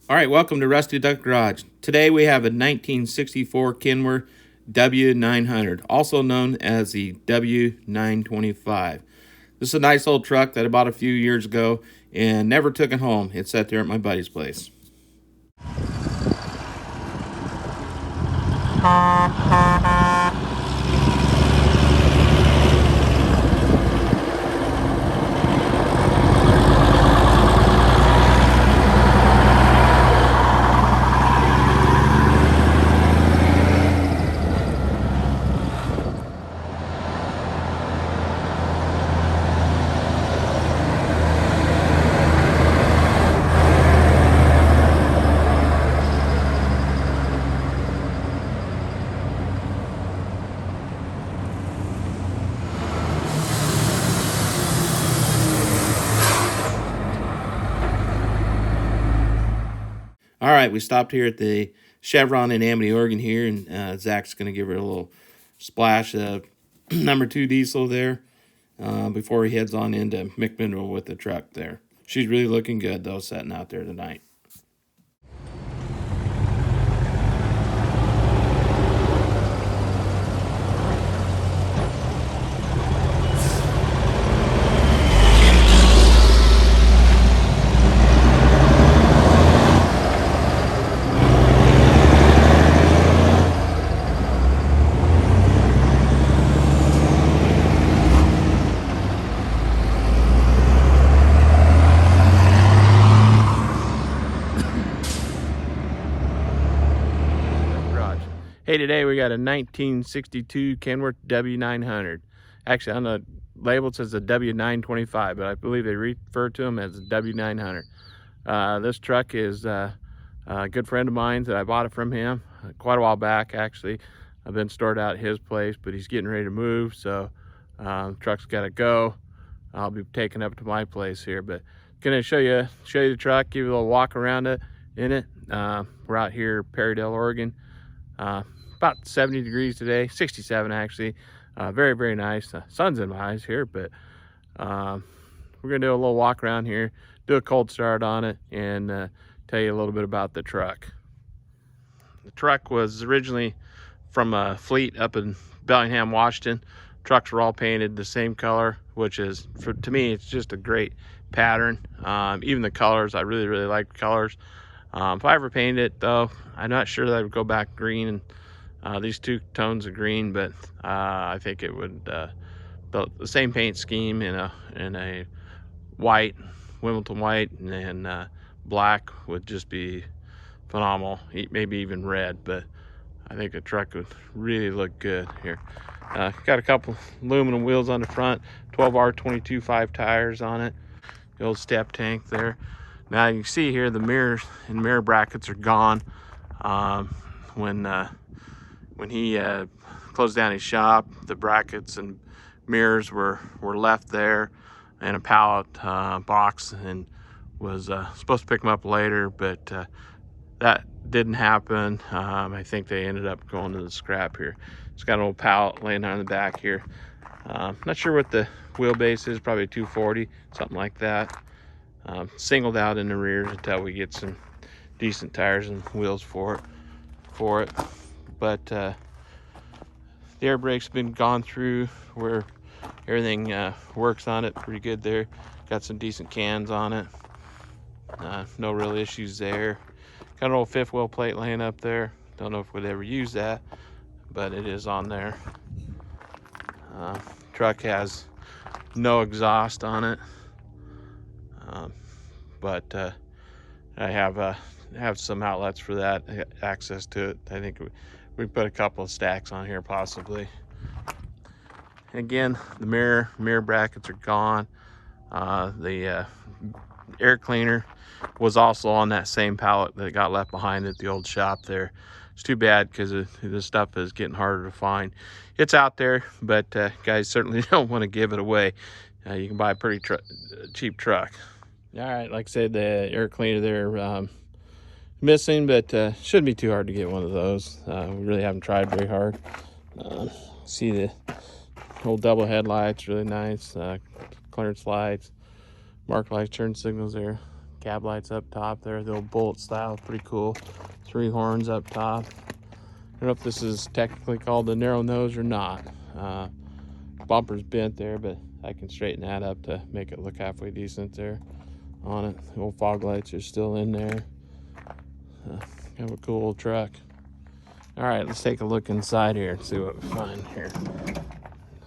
All right, welcome to Rusty Duck Garage. Today we have a 1964 Kenworth W900, also known as the W925. This is a nice old truck that I bought a few years ago and never took it home. It sat there at my buddy's place. All right, we stopped here at the Chevron in Amity, Oregon here, and Zach's going to give her a little splash of number 2 diesel there before he heads on into McMinnville with the truck there. She's really looking good, though, sitting out there tonight. Hey, today we got a 1962 Kenworth W900. Actually, on the label it says a W925, but I believe they refer to them as a W900. This truck is a good friend of mine that I bought it from him quite a while back, actually. I've been stored out at his place, but he's getting ready to move, so the truck's got to go. I'll be taking it up to my place here, but gonna show you the truck, give you a little walk around it in it. We're out here, Perrydale, Oregon. About 70 degrees today, 67 actually. Very, very nice. Sun's in my eyes here, but we're gonna do a little walk around here, do a cold start on it, and tell you a little bit about the truck. The truck was originally from a fleet up in Bellingham, Washington. Trucks were all painted the same color, which is, to me, it's just a great pattern. Even the colors, I really, really like the colors. If I ever painted it, though, I'm not sure that I would go back green and these two tones of green, but I think it would the same paint scheme in a white, Wimbledon white, and black would just be phenomenal. Maybe even red, but I think the truck would really look good here. Got a couple aluminum wheels on the front, 12R22.5 tires on it. The old step tank there. Now you can see here the mirrors and mirror brackets are gone. When he closed down his shop, the brackets and mirrors were left there in a pallet box, and was supposed to pick them up later, but that didn't happen. I think they ended up going to the scrap here. It's got an old pallet laying on the back here. Not sure what the wheelbase is, probably 240, something like that. Singled out in the rears until we get some decent tires and wheels for it. But the air brake's been gone through, where everything works on it pretty good there. Got some decent cans on it. No real issues there. Got an old fifth wheel plate laying up there. Don't know if we'd ever use that, but it is on there. Truck has no exhaust on it. But I have some outlets for that, access to it. I think we put a couple of stacks on here possibly. Again, the mirror brackets are gone. The air cleaner was also on that same pallet that got left behind at the old shop there. It's too bad because the stuff is getting harder to find. It's out there, but guys certainly don't want to give it away. You can buy a pretty cheap truck. All right, like I said, the air cleaner there missing, but shouldn't be too hard to get one of those. We really haven't tried very hard. See the old double headlights, really nice. Clearance lights, mark lights, turn signals there. cab lights up top there, the old bullet style, pretty cool. 3 horns up top. I don't know if this is technically called a narrow nose or not. Bumper's bent there, but I can straighten that up to make it look halfway decent there on it. The old fog lights are still in there. Kind of a cool old truck. All right, let's take a look inside here and see what we find here.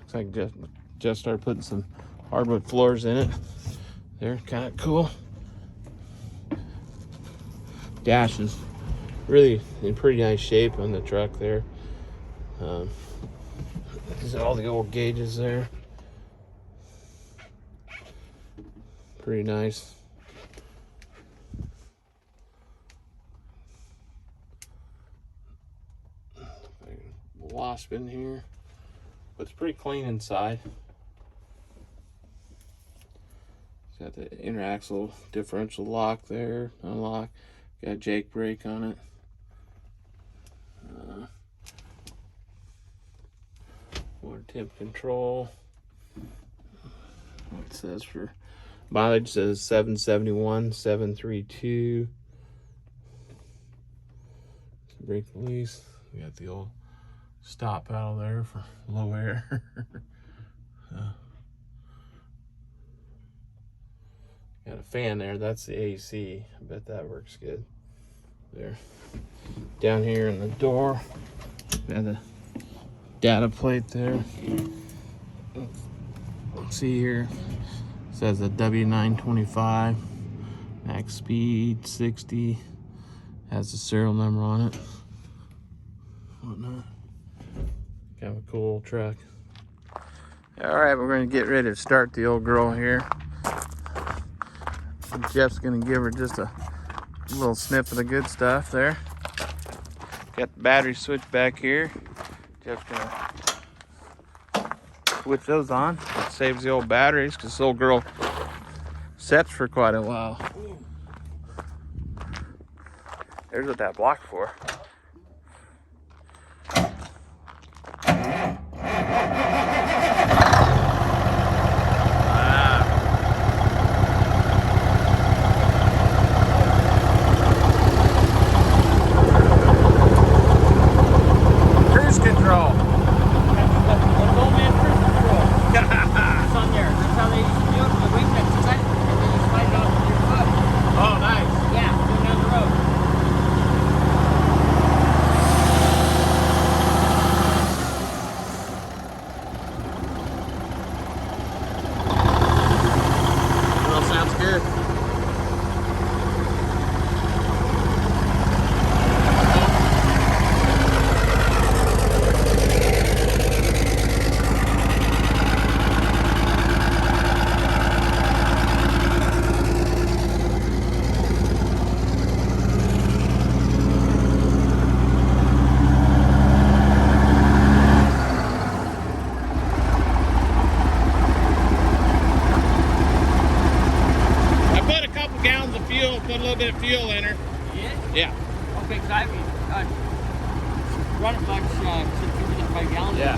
Looks like just started putting some hardwood floors in it. They're kind of cool. Dash is really in pretty nice shape on the truck there. These are all the old gauges there. Pretty nice. Wasp in here, but it's pretty clean inside. It's got the interaxle differential lock there, unlock. Got a Jake brake on it. Water temp control. What it says for mileage says 771, 732. Brake release. We got the old stop paddle there for low air. Got a fan there, that's the AC. I bet that works good. There. Down here in the door, got the data plate there. Let's see here. It says a W925, max speed 60, has the serial number on it. Whatnot. Kind of a cool truck. All right, we're going to get ready to start the old girl here. Jeff's going to give her just a little sniff of the good stuff there. Got the battery switch back here. Jeff's going to switch those on. It saves the old batteries because this old girl sets for quite a while. There's what that block's for. Put a little bit of fuel in her. Yeah? Yeah. Okay, because I've run it much since 5 gallons. Yeah.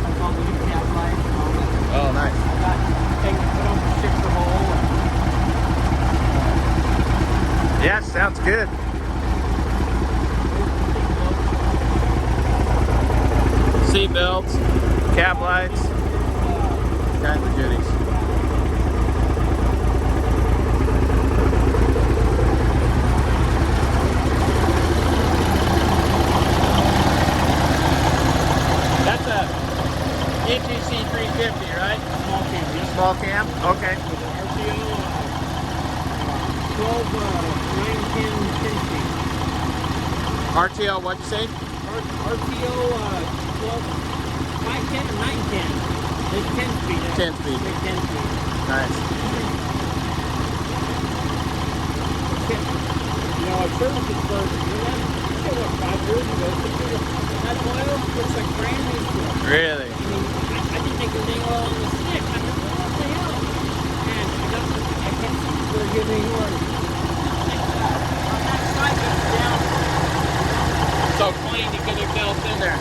That's all the new gas lights and all that. Oh, nice. I got things to put on the shifter hole. Yeah, sounds good. Seat belts, cab lights, kinds of goodies. That's a ETC 350, right? Small cam. Small cam? Okay. RTO 12, 9, 10, 10 speed. RTO, what'd you say? RTO 12, 5, 10, or 9, 10. It's 10 speed. 10 speed. It's 10 speed. Nice. You know, I serviced it for, what, 5 years ago. That oil looks like brand new to it. Really? I mean, I didn't think there was any oil on the stick. I mean, what the hell? And I can't see if they're giving any oil. On that side, it's down. So clean you could have built in there.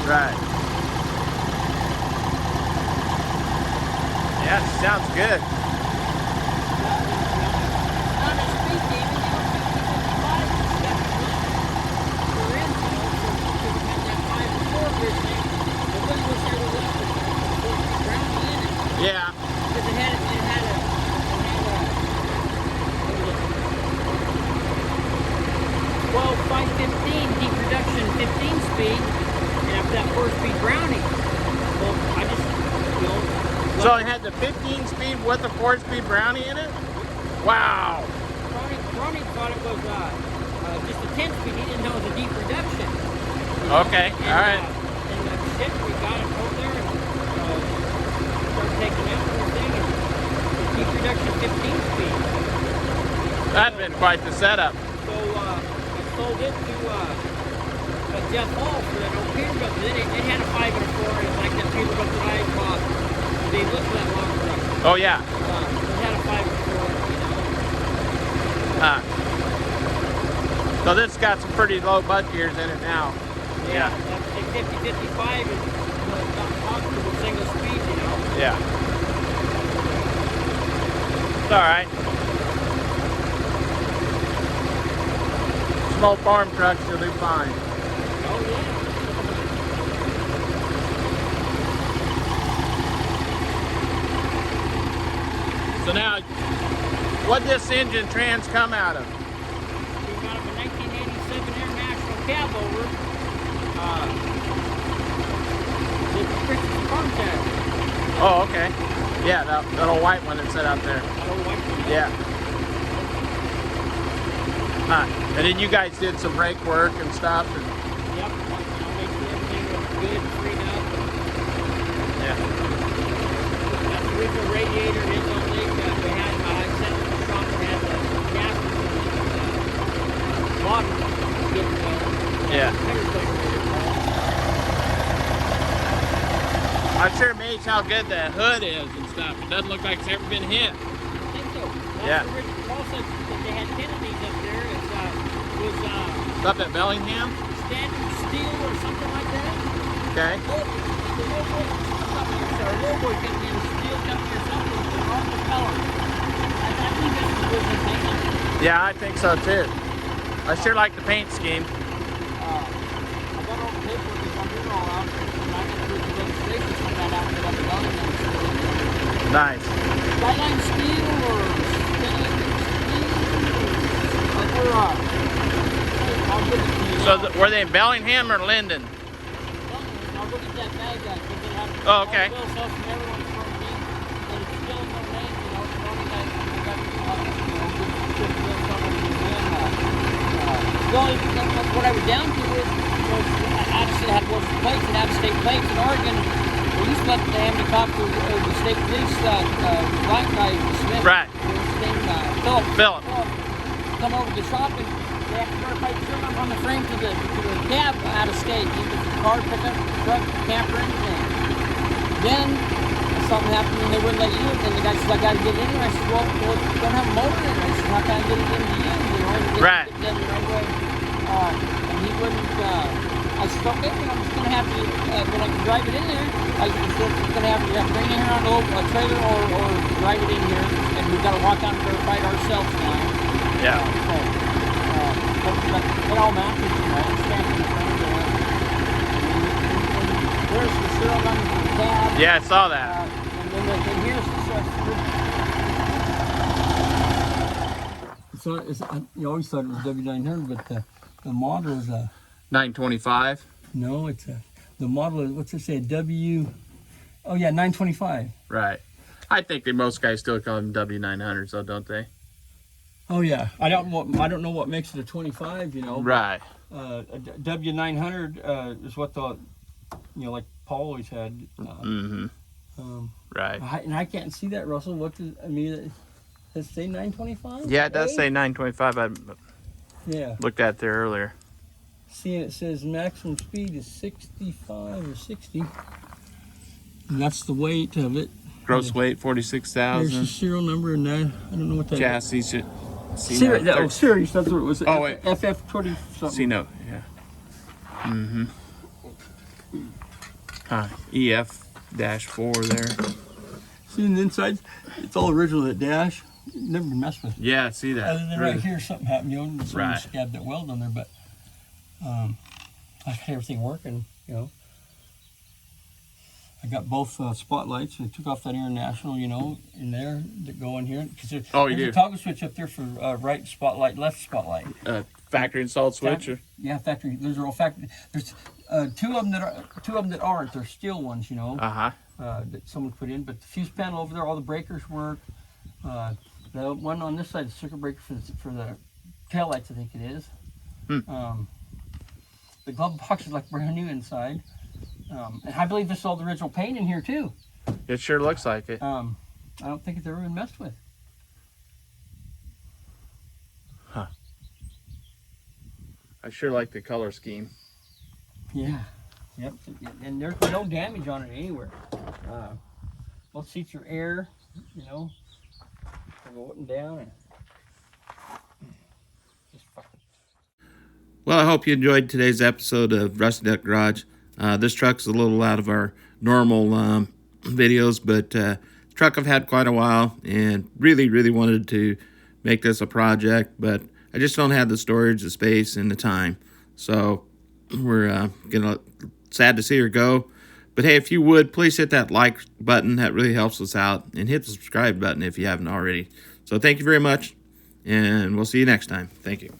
Right. Yeah, it sounds good. Not a speed demon, you know, 55 and stuff. We're in, you know, because it had that 5 and 4 gear thing. I really wish I would have left the brownie in it. Yeah. Because it had a 12 515 deep reduction 15 speed, and after that 4-speed brownie. Well, I just, you know. So it had the 15 speed with the 4-speed brownie in it? Wow. Ronnie thought it was just a 10 speed. He didn't know it was a deep reduction. Okay, and, all right. And the shit, we got it over there and started taking out everything. And deep reduction 15 speed. That's been quite the setup. So I sold it to Jeff Hall for that old Peterbilt. It had a 5 and a 4. It's like that Peterbilt that I bought. They looked at that long truck. Oh yeah. It had a 5 and a 4. So this got some pretty low butt gears in it now. Yeah. That's 50, 55 is not comfortable single speed, you know. Yeah. It's all right. Small farm trucks, you'll do fine. Oh yeah. So now, what this engine trans come out of? Came out of a 1987 International cab over. The Christian farm tag. Oh, okay. Yeah, that little white one that sat out there. That old white one. Yeah. And then you guys did some brake work and stuff. And Yep. I'll make sure everything was good, freed up. yeah. That original radiator is on leak. We had, I sent it to the shop and had the gas water getting Yeah. I'm sure amazed how good the hood is and stuff. It doesn't look like it's ever been hit. I think so. Yeah. The original Paul said that they had 10 of these up there. It was Up at Bellingham? standard steel or something like that. Okay. The little boy kept me in a steel company or something. They're all the color. I think this is what they're thinking. Yeah, I think so too. I sure like the paint scheme. I got all the paperwork and I'm doing all out. And I got to do the registration for that out there at the Bellingham. Nice. Skyline steel or stainless steel or I'll give it to you. So were they in Bellingham or Linden? I'll go get that bag back because they have Oh, okay. all the bill stuff from everyone's from me. But it's still no name, you know. It's only that I got, good bill somewhere in what I was down to was I just had more plates and out-of-state plates in Oregon. We used to let the damn talk to the state police black guy, Smith. Right. His name, Philip. Come over to the shop and they have to verify the serial number on the frame to the cab out of state. Either car, pickup, truck, camper, anything. Then something happened and they wouldn't let you in. And the guy said, I got to get it in here. I said, well, you don't have a motor in it. I said, how can I get it into you? You know, and Right. Get it the right way. And he wouldn't, I said, okay, I'm just going to have to, when I can drive it in there, I'm just going to have to bring it here on a trailer or drive it in here. And we've got to walk out and verify it ourselves now. Yeah. It all matches, you know, it's stamped in front of it. There's the serial number for the cab. Yeah, I saw that. And then here's the So you always thought it was W900, but the model is a 925. no. It's the model is what's it say? Oh yeah, 925. Right. I think that most guys still call them W900s, though, don't they? Oh yeah, I don't know what makes it a 25. You know. Right. A W900 is what the like Paul always had. Right. And I can't see that, Russell. What does does it say 925? Yeah, it does say 925. I Yeah. looked at there earlier. See, it says maximum speed is 65 or 60. And that's the weight of it. Gross weight There's 46,000. the serial number and that. I don't know what that is. Chassis should. Series, series, that's what it was. Oh, wait. FF20 something. C note, yeah. EF-4 there. See, on the inside, it's all original, that dash. Never been messed with. Yeah, I see that. Other than right here, something happened, you know, someone Right. scabbed that weld on there, but I got everything working, you know. I got both spotlights. I took off that International, you know, in there that go in here. Oh, you there's do? a toggle switch up there for right spotlight, left spotlight. Factory installed switch? Or? Yeah, factory. Those are all factory. There's two of them that aren't. They're steel ones, you know, that someone put in. But the fuse panel over there, all the breakers work. The one on this side, the circuit breaker for the taillights, I think it is. The glove box is like brand new inside. And I believe this is all the original paint in here too. It sure looks like it. I don't think it's ever been messed with. Huh. I sure like the color scheme. Yeah. Yep. And there's no damage on it anywhere. Both seats are air, you know. I go up and down and just fucking. Well, I hope you enjoyed today's episode of Rusty Duck Garage. This truck's a little out of our normal videos, but the truck I've had quite a while and really wanted to make this a project, but I just don't have the storage, the space, and the time. So we're sad to see her go. But hey, if you would, please hit that like button. That really helps us out. And hit the subscribe button if you haven't already. So thank you very much, and we'll see you next time. Thank you.